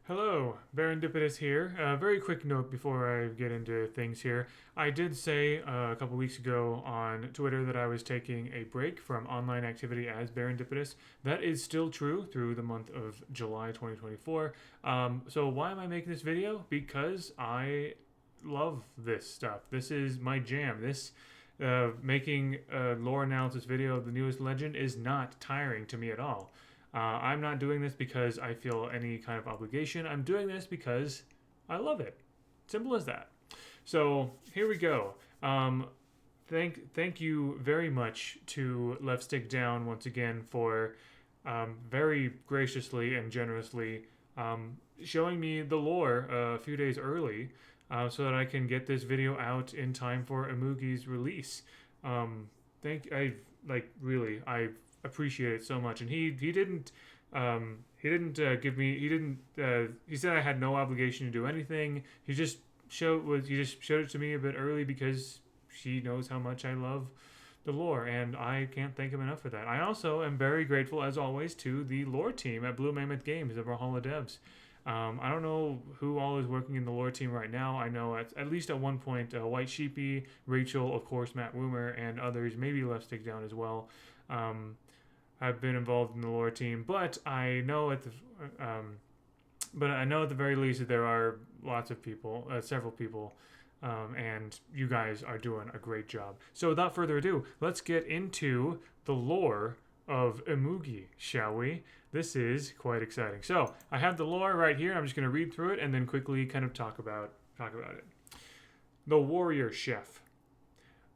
Hello, Barendipitous here. A very quick note before I get into things here. I did say a couple weeks ago on Twitter that I was taking a break from online activity as Barendipitous. That is still true through the month of July 2024. So why am I making this video? Because I love this stuff. This is my jam. Making a lore analysis video of the newest legend is not tiring to me at all. I'm not doing this because I feel any kind of obligation. I'm doing this because I love it. Simple as that. So here we go. Thank you very much to LeftStickDown once again for very graciously and generously showing me the lore a few days early, so that I can get this video out in time for Imugi's release. I appreciate it so much. And he said I had no obligation to do anything. He just showed it to me a bit early because he knows how much I love the lore, and I can't thank him enough for that. I also am very grateful, as always, to the lore team at Blue Mammoth Games, the Brawlhalla devs. I don't know who all is working in the lore team right now. I know at least at one point, White Sheepy, Rachel, of course, Matt Woomer, and others, maybe LeftStickDown as well, have been involved in the lore team. But I know at the very least that there are lots of people, several people, and you guys are doing a great job. So without further ado, let's get into the lore of Imugi, shall we? This is quite exciting. So I have the lore right here. I'm just going to read through it and then quickly kind of talk about it. The Warrior Chef.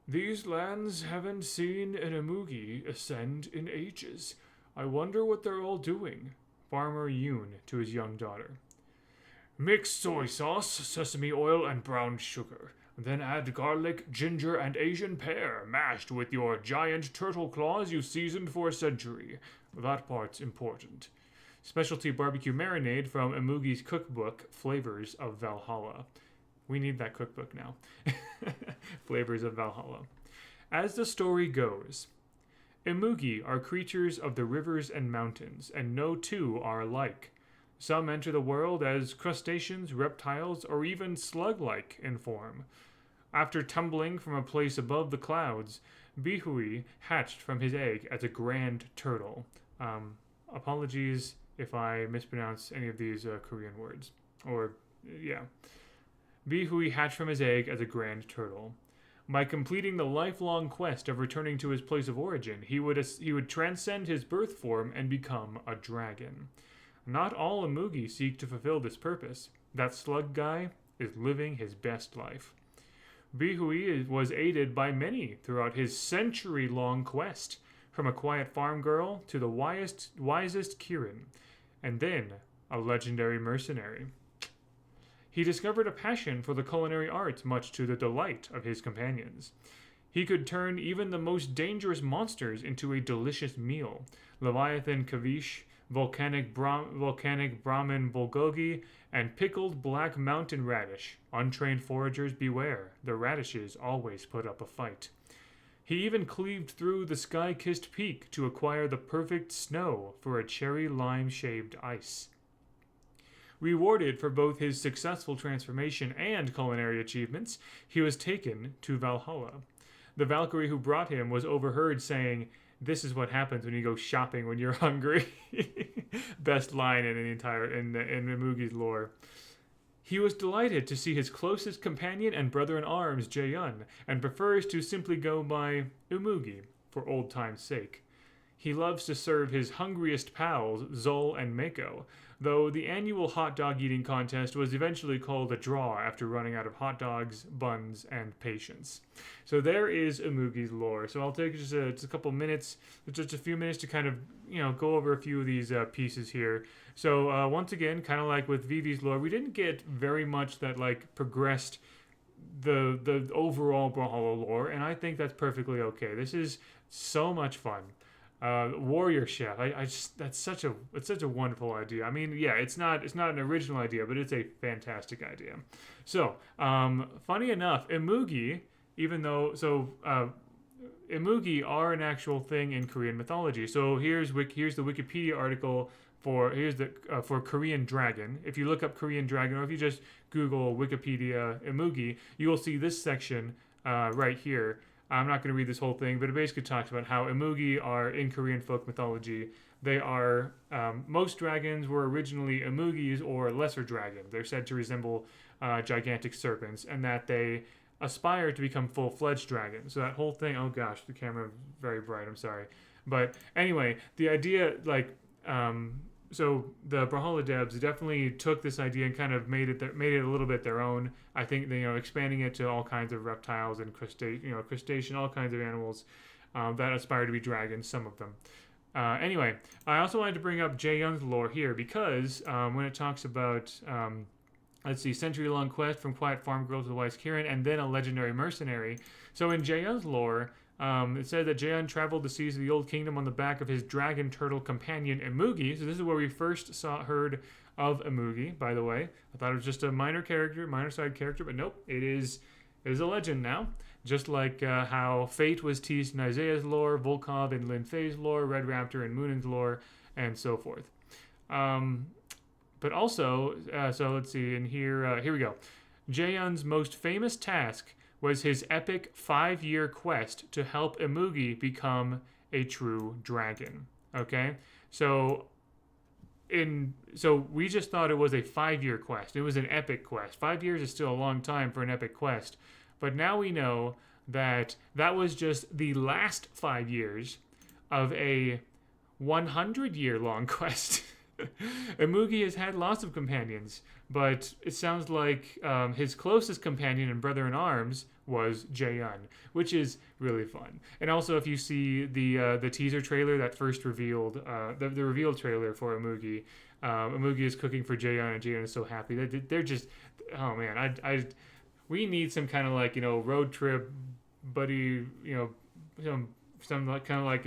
These lands haven't seen an Imugi ascend in ages. I wonder what they're all doing. Farmer Yoon to his young daughter. Mix soy sauce, sesame oil, and brown sugar. Then add garlic, ginger, and Asian pear, mashed with your giant turtle claws you seasoned for a century. That part's important. Specialty barbecue marinade from Imugi's cookbook, Flavors of Valhalla. We need that cookbook now. Flavors of Valhalla. As the story goes, Imugi are creatures of the rivers and mountains, and no two are alike. Some enter the world as crustaceans, reptiles, or even slug-like in form. After tumbling from a place above the clouds, Bihui hatched from his egg as a grand turtle. Apologies if I mispronounce any of these Korean words. Bihui hatched from his egg as a grand turtle. By completing the lifelong quest of returning to his place of origin, he would transcend his birth form and become a dragon. Not all Imugi seek to fulfill this purpose. That slug guy is living his best life. Bihui was aided by many throughout his century-long quest, from a quiet farm girl to the wisest Kirin, and then a legendary mercenary. He discovered a passion for the culinary arts, much to the delight of his companions. He could turn even the most dangerous monsters into a delicious meal. Leviathan Kavish, volcanic Brahmin bulgogi, and pickled black mountain radish. Untrained foragers beware, the radishes always put up a fight. He even cleaved through the sky-kissed peak to acquire the perfect snow for a cherry lime-shaped ice. Rewarded for both his successful transformation and culinary achievements, he was taken to Valhalla. The Valkyrie who brought him was overheard saying, "This is what happens when you go shopping when you're hungry." Best line in Imugi's lore. He was delighted to see his closest companion and brother-in-arms, Jaehyun, and prefers to simply go by Imugi for old time's sake. He loves to serve his hungriest pals, Zol and Mako, though the annual hot dog eating contest was eventually called a draw after running out of hot dogs, buns, and patience. So there is Imugi's lore. So I'll take just a couple minutes, just a few minutes to kind of, go over a few of these pieces here. So once again, kind of like with Vivi's lore, we didn't get very much that progressed the overall Brawlhalla lore, and I think that's perfectly okay. This is so much fun. Warrior Chef. That's such a wonderful idea. I mean, yeah, it's not an original idea, but it's a fantastic idea. So, funny enough, Imugi, Imugi are an actual thing in Korean mythology. So here's the Wikipedia article for Korean dragon. If you look up Korean dragon, or if you just Google Wikipedia Imugi, you will see this section right here. I'm not going to read this whole thing, but it basically talks about how Imugi are in Korean folk mythology. They are most dragons were originally Imugis or lesser dragons. They're said to resemble gigantic serpents, and that they aspire to become full-fledged dragons. So that whole thing. Oh gosh, the camera very bright. I'm sorry, but anyway, the idea so the Brawlhalla devs definitely took this idea and kind of made it a little bit their own. I think they, expanding it to all kinds of reptiles and crustacean, all kinds of animals that aspire to be dragons. Some of them. Anyway, I also wanted to bring up Jons Lore here because when it talks about let's see, century-long quest from quiet farm girl to the wise Kirin, and then a legendary mercenary. So in Jons Lore, it said that Jaeon traveled the seas of the Old Kingdom on the back of his dragon turtle companion Imugi. So this is where we first heard of Imugi, by the way. I thought it was just a minor side character, but nope, it is a legend now. Just like how Fate was teased in Isaiah's lore, Volkov in Lin Fei's lore, Red Raptor in Munin's lore, and so forth. But also, so let's see, in here we go. Jaeon's most famous task was his epic 5-year quest to help Imugi become a true dragon. Okay? So we just thought it was a 5-year quest. It was an epic quest. 5 years is still a long time for an epic quest. But now we know that was just the last 5 years of a 100-year-long quest. Imugi has had lots of companions, but it sounds like his closest companion and brother-in-arms was Jaeon, which is really fun. And also, if you see the teaser trailer that first revealed, the reveal trailer for Imugi, Imugi is cooking for Jaeon, and Jaeon is so happy. They're just, oh man, we need some kind of like, road trip buddy, some like, kind of like,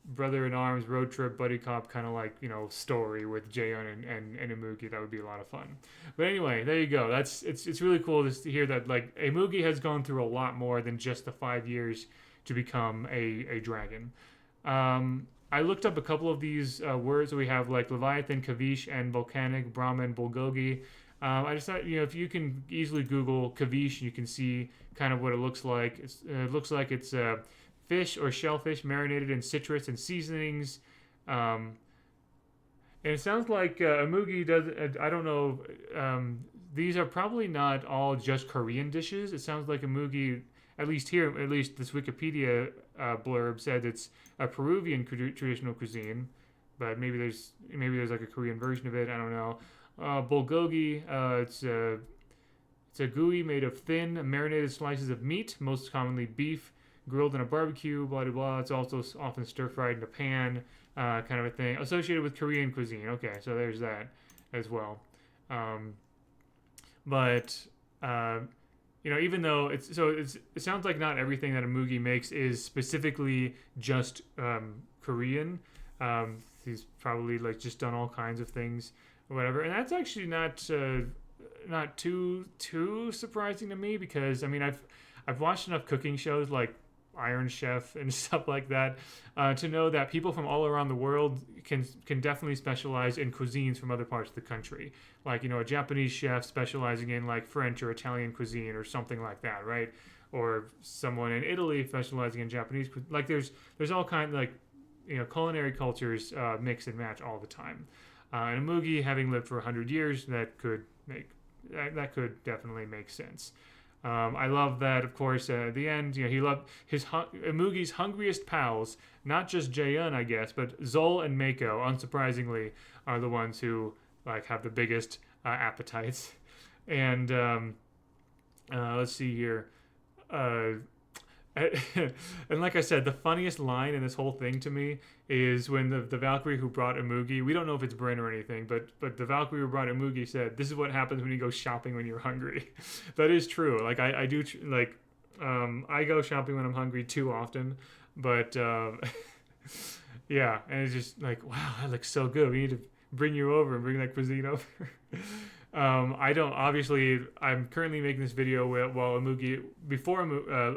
brother-in-arms road trip buddy cop kind of like story with Jaeon and Imugi. That would be a lot of fun. But anyway, there you go. It's really cool to hear that like Imugi has gone through a lot more than just the 5 years to become a dragon. I looked up a couple of these words. So we have like Leviathan, Kavish, and Volcanic, Brahmin, Bulgogi. I just thought, if you can easily Google Kavish, you can see kind of what it looks like. It looks like it's fish or shellfish marinated in citrus and seasonings. And it sounds like Imugi does, I don't know, these are probably not all just Korean dishes. It sounds like Imugi, at least this Wikipedia blurb said it's a Peruvian traditional cuisine, but maybe there's like a Korean version of it. I don't know. Bulgogi, it's a gooey made of thin marinated slices of meat, most commonly beef, grilled in a barbecue, blah, blah, blah. It's also often stir-fried in a pan, kind of a thing. Associated with Korean cuisine. Okay, so there's that as well. Even though it sounds like not everything that Imugi makes is specifically just Korean. He's probably like just done all kinds of things or whatever. And that's actually not too surprising to me because, I mean, I've watched enough cooking shows like Iron Chef and stuff like that to know that people from all around the world can definitely specialize in cuisines from other parts of the country, like a Japanese chef specializing in like French or Italian cuisine or something like that, right? Or someone in Italy specializing in Japanese like there's all kinds like culinary cultures mix and match all the time, and Imugi having lived for 100 years that could definitely make sense. I love that, of course, at the end, he loved Imugi's hungriest pals, not just Jaeon, I guess, but Zol and Mako, unsurprisingly, are the ones who like have the biggest appetites. And let's see here. And like I said, the funniest line in this whole thing to me is when the Valkyrie who brought Imugi, we don't know if it's Bryn or anything, but the Valkyrie who brought Imugi said, "This is what happens when you go shopping when you're hungry." That is true. Like I do I go shopping when I'm hungry too often, but yeah, and it's just like, wow, that looks so good. We need to bring you over and bring that cuisine over. I'm currently making this video while Imugi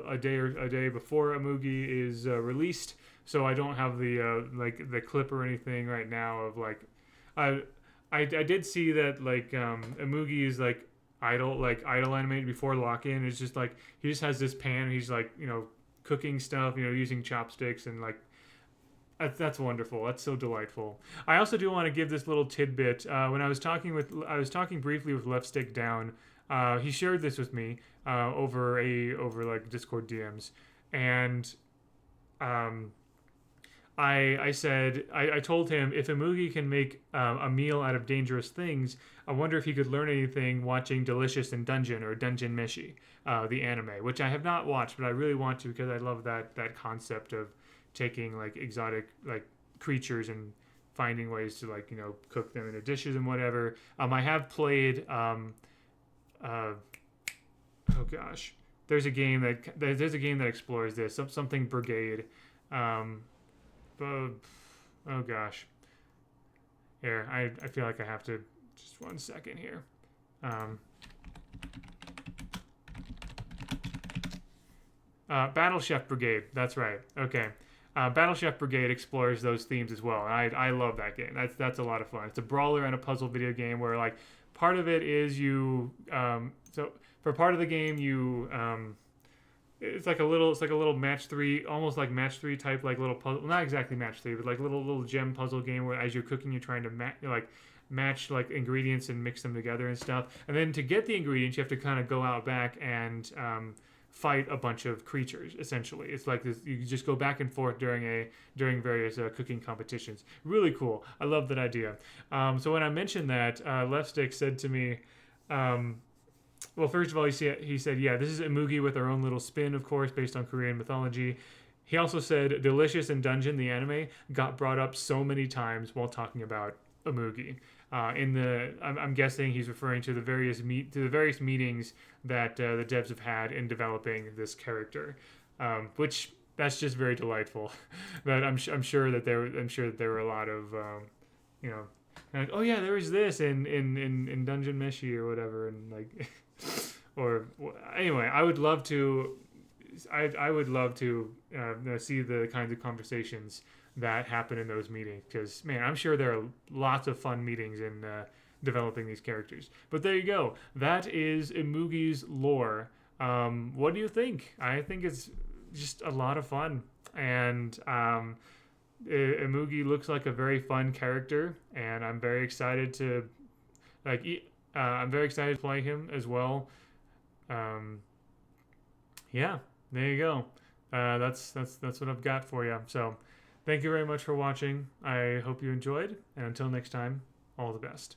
a day before Imugi is released, so I don't have the clip or anything right now of like I I did see that like Imugi is like idle animated before lock in. It's just like he just has this pan. And he's like cooking stuff. Using chopsticks and like that's wonderful. That's so delightful. I also do want to give this little tidbit. When I was talking briefly with LeftStickDown. He shared this with me over like Discord DMs, and um, I told him if Imugi can make a meal out of dangerous things, I wonder if he could learn anything watching Delicious in Dungeon or Dungeon Meshi, the anime, which I have not watched, but I really want to because I love that concept of taking like exotic like creatures and finding ways to like cook them into dishes and whatever. I have played. Oh gosh, there's a game that explores this something Brigade. Um, oh, oh gosh. Here, I feel like I have to just 1 second here. Um, Battle Chef Brigade. That's right. Okay. Battle Chef Brigade explores those themes as well. I love that game. That's a lot of fun. It's a brawler and a puzzle video game where like part of it is so for part of the game it's like a little match three, almost like match three type like little puzzle. Well, not exactly match three, but like little gem puzzle game where as you're cooking, you're trying to match like ingredients and mix them together and stuff. And then to get the ingredients, you have to kind of go out back and fight a bunch of creatures. Essentially, it's like this. You just go back and forth during various cooking competitions. Really cool. I love that idea. So when I mentioned that, Leftstick said to me. Well, first of all, he said, yeah, this is Imugi with our own little spin, of course, based on Korean mythology. He also said Delicious in Dungeon, the anime, got brought up so many times while talking about Imugi. I'm guessing he's referring to the various meetings that the devs have had in developing this character, which that's just very delightful. That I'm sure that there were a lot of like, oh yeah, there was this in Dungeon Meshi or whatever, and like. Or anyway, I would love to see the kinds of conversations that happen in those meetings because man, I'm sure there are lots of fun meetings in developing these characters. But there you go. That is Imugi's lore. What do you think? I think it's just a lot of fun, and Imugi looks like a very fun character, and I'm very excited to play him as well. Yeah, there you go. That's what I've got for you. So, thank you very much for watching. I hope you enjoyed, and until next time, all the best.